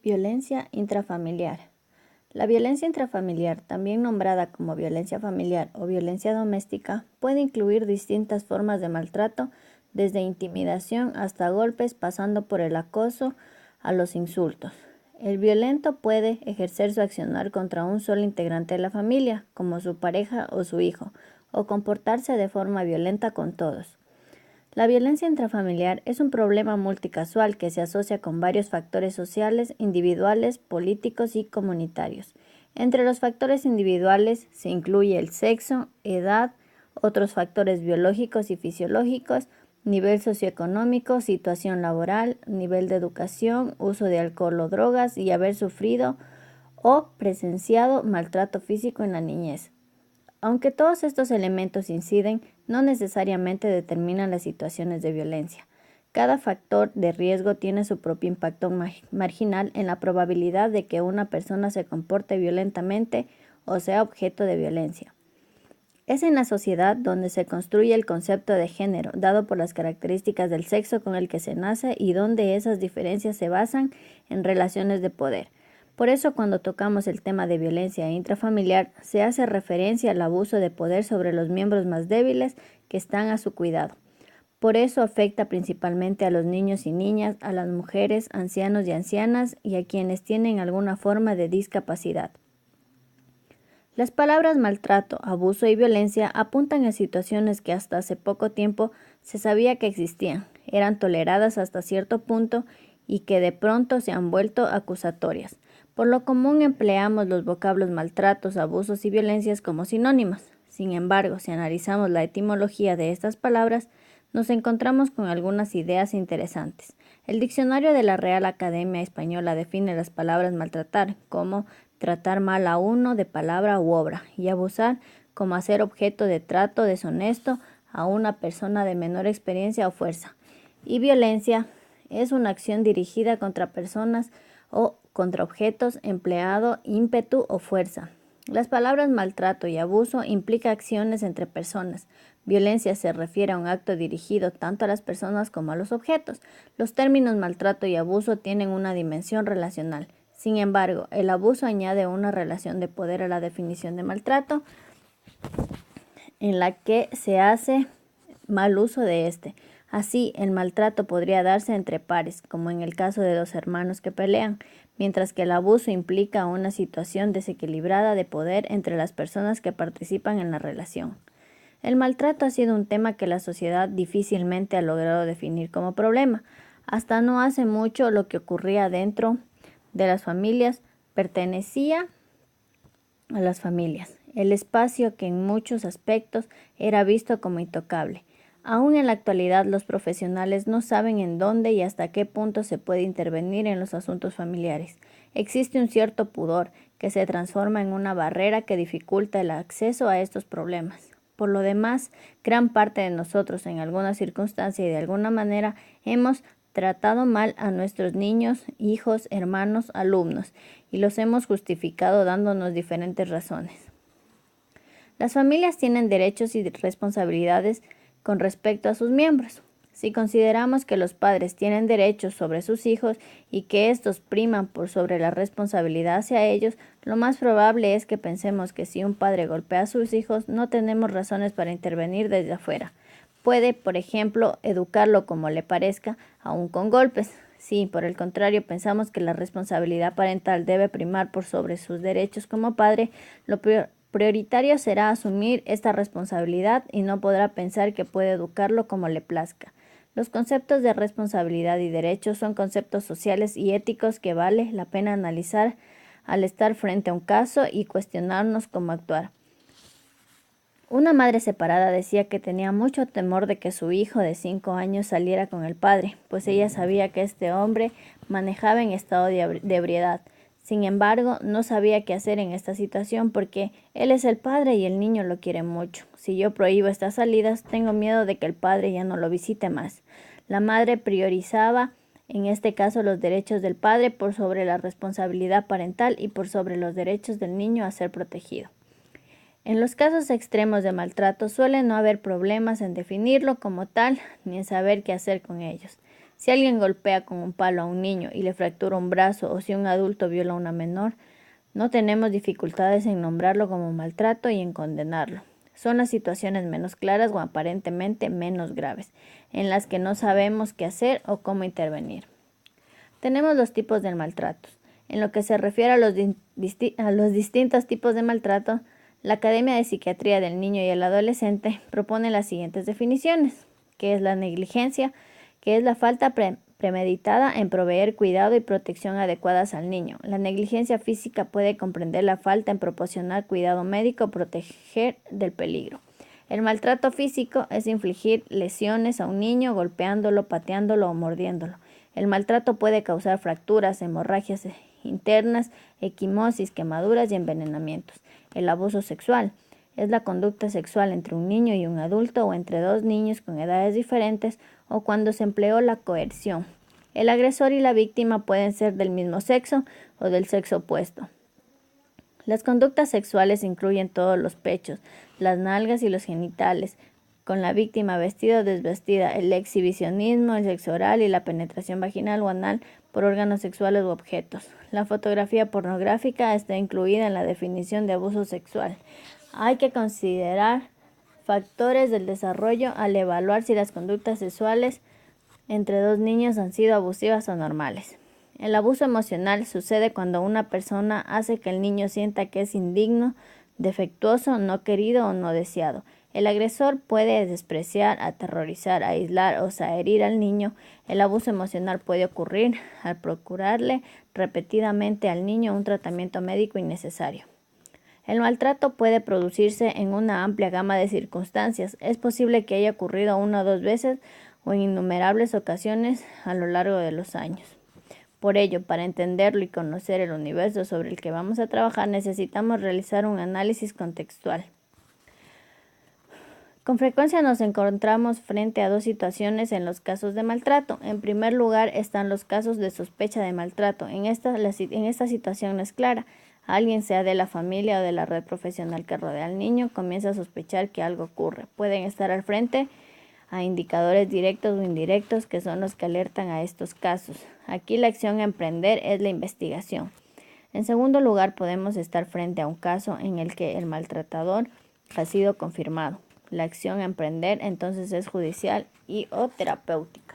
Violencia intrafamiliar. La violencia intrafamiliar, también nombrada como violencia familiar o violencia doméstica, puede incluir distintas formas de maltrato, desde intimidación hasta golpes, pasando por el acoso a los insultos. El violento puede ejercer su accionar contra un solo integrante de la familia, como su pareja o su hijo, o comportarse de forma violenta con todos. La violencia intrafamiliar es un problema multicasual que se asocia con varios factores sociales, individuales, políticos y comunitarios. Entre los factores individuales se incluye el sexo, edad, otros factores biológicos y fisiológicos, nivel socioeconómico, situación laboral, nivel de educación, uso de alcohol o drogas y haber sufrido o presenciado maltrato físico en la niñez. Aunque todos estos elementos inciden, no necesariamente determinan las situaciones de violencia. Cada factor de riesgo tiene su propio impacto marginal en la probabilidad de que una persona se comporte violentamente o sea objeto de violencia. Es en la sociedad donde se construye el concepto de género, dado por las características del sexo con el que se nace y donde esas diferencias se basan en relaciones de poder. Por eso, cuando tocamos el tema de violencia intrafamiliar, se hace referencia al abuso de poder sobre los miembros más débiles que están a su cuidado. Por eso afecta principalmente a los niños y niñas, a las mujeres, ancianos y ancianas y a quienes tienen alguna forma de discapacidad. Las palabras maltrato, abuso y violencia apuntan a situaciones que hasta hace poco tiempo se sabía que existían, eran toleradas hasta cierto punto y que de pronto se han vuelto acusatorias. Por lo común empleamos los vocablos maltratos, abusos y violencias como sinónimos. Sin embargo, si analizamos la etimología de estas palabras, nos encontramos con algunas ideas interesantes. El diccionario de la Real Academia Española define las palabras maltratar como tratar mal a uno de palabra u obra y abusar como hacer objeto de trato deshonesto a una persona de menor experiencia o fuerza. Y violencia es una acción dirigida contra personas o contra objetos, empleado, ímpetu o fuerza. Las palabras maltrato y abuso implican acciones entre personas. Violencia se refiere a un acto dirigido tanto a las personas como a los objetos. Los términos maltrato y abuso tienen una dimensión relacional. Sin embargo, el abuso añade una relación de poder a la definición de maltrato, en la que se hace mal uso de este. Así, el maltrato podría darse entre pares, como en el caso de dos hermanos que pelean, mientras que el abuso implica una situación desequilibrada de poder entre las personas que participan en la relación. El maltrato ha sido un tema que la sociedad difícilmente ha logrado definir como problema. Hasta no hace mucho lo que ocurría dentro de las familias pertenecía a las familias, el espacio que en muchos aspectos era visto como intocable. Aún en la actualidad los profesionales no saben en dónde y hasta qué punto se puede intervenir en los asuntos familiares. Existe un cierto pudor que se transforma en una barrera que dificulta el acceso a estos problemas. Por lo demás, gran parte de nosotros en alguna circunstancia y de alguna manera hemos tratado mal a nuestros niños, hijos, hermanos, alumnos, y los hemos justificado dándonos diferentes razones. Las familias tienen derechos y responsabilidades con respecto a sus miembros. Si consideramos que los padres tienen derechos sobre sus hijos y que estos priman por sobre la responsabilidad hacia ellos, lo más probable es que pensemos que si un padre golpea a sus hijos, no tenemos razones para intervenir desde afuera. Puede, por ejemplo, educarlo como le parezca, aún con golpes. Si, por el contrario, pensamos que la responsabilidad parental debe primar por sobre sus derechos como padre, lo prioritario será asumir esta responsabilidad y no podrá pensar que puede educarlo como le plazca. Los conceptos de responsabilidad y derechos son conceptos sociales y éticos que vale la pena analizar al estar frente a un caso y cuestionarnos cómo actuar. Una madre separada decía que tenía mucho temor de que su hijo de 5 años saliera con el padre, pues ella sabía que este hombre manejaba en estado de ebriedad. Sin embargo, no sabía qué hacer en esta situación porque él es el padre y el niño lo quiere mucho. Si yo prohíbo estas salidas, tengo miedo de que el padre ya no lo visite más. La madre priorizaba, en este caso, los derechos del padre por sobre la responsabilidad parental y por sobre los derechos del niño a ser protegido. En los casos extremos de maltrato suele no haber problemas en definirlo como tal ni en saber qué hacer con ellos. Si alguien golpea con un palo a un niño y le fractura un brazo, o si un adulto viola a una menor, no tenemos dificultades en nombrarlo como maltrato y en condenarlo. Son las situaciones menos claras o aparentemente menos graves, en las que no sabemos qué hacer o cómo intervenir. Tenemos los tipos de maltrato. En lo que se refiere a los distintos tipos de maltrato, la Academia de Psiquiatría del Niño y el Adolescente propone las siguientes definiciones, que es la negligencia, que es la falta premeditada en proveer cuidado y protección adecuadas al niño. La negligencia física puede comprender la falta en proporcionar cuidado médico o proteger del peligro. El maltrato físico es infligir lesiones a un niño golpeándolo, pateándolo o mordiéndolo. El maltrato puede causar fracturas, hemorragias internas, equimosis, quemaduras y envenenamientos. El abuso sexual es la conducta sexual entre un niño y un adulto o entre dos niños con edades diferentes o cuando se empleó la coerción. El agresor y la víctima pueden ser del mismo sexo o del sexo opuesto. Las conductas sexuales incluyen todos los pechos, las nalgas y los genitales, con la víctima vestida o desvestida, el exhibicionismo, el sexo oral y la penetración vaginal o anal por órganos sexuales u objetos. La fotografía pornográfica está incluida en la definición de abuso sexual. Hay que considerar factores del desarrollo al evaluar si las conductas sexuales entre dos niños han sido abusivas o normales. El abuso emocional sucede cuando una persona hace que el niño sienta que es indigno, defectuoso, no querido o no deseado. El agresor puede despreciar, aterrorizar, aislar o herir al niño. El abuso emocional puede ocurrir al procurarle repetidamente al niño un tratamiento médico innecesario. El maltrato puede producirse en una amplia gama de circunstancias. Es posible que haya ocurrido una o dos veces o en innumerables ocasiones a lo largo de los años. Por ello, para entenderlo y conocer el universo sobre el que vamos a trabajar, necesitamos realizar un análisis contextual. Con frecuencia nos encontramos frente a dos situaciones en los casos de maltrato. En primer lugar están los casos de sospecha de maltrato. En esta situación no es clara. Alguien, sea de la familia o de la red profesional que rodea al niño, comienza a sospechar que algo ocurre. Pueden estar al frente a indicadores directos o indirectos que son los que alertan a estos casos. Aquí la acción a emprender es la investigación. En segundo lugar, podemos estar frente a un caso en el que el maltratador ha sido confirmado. La acción a emprender entonces es judicial y o terapéutica.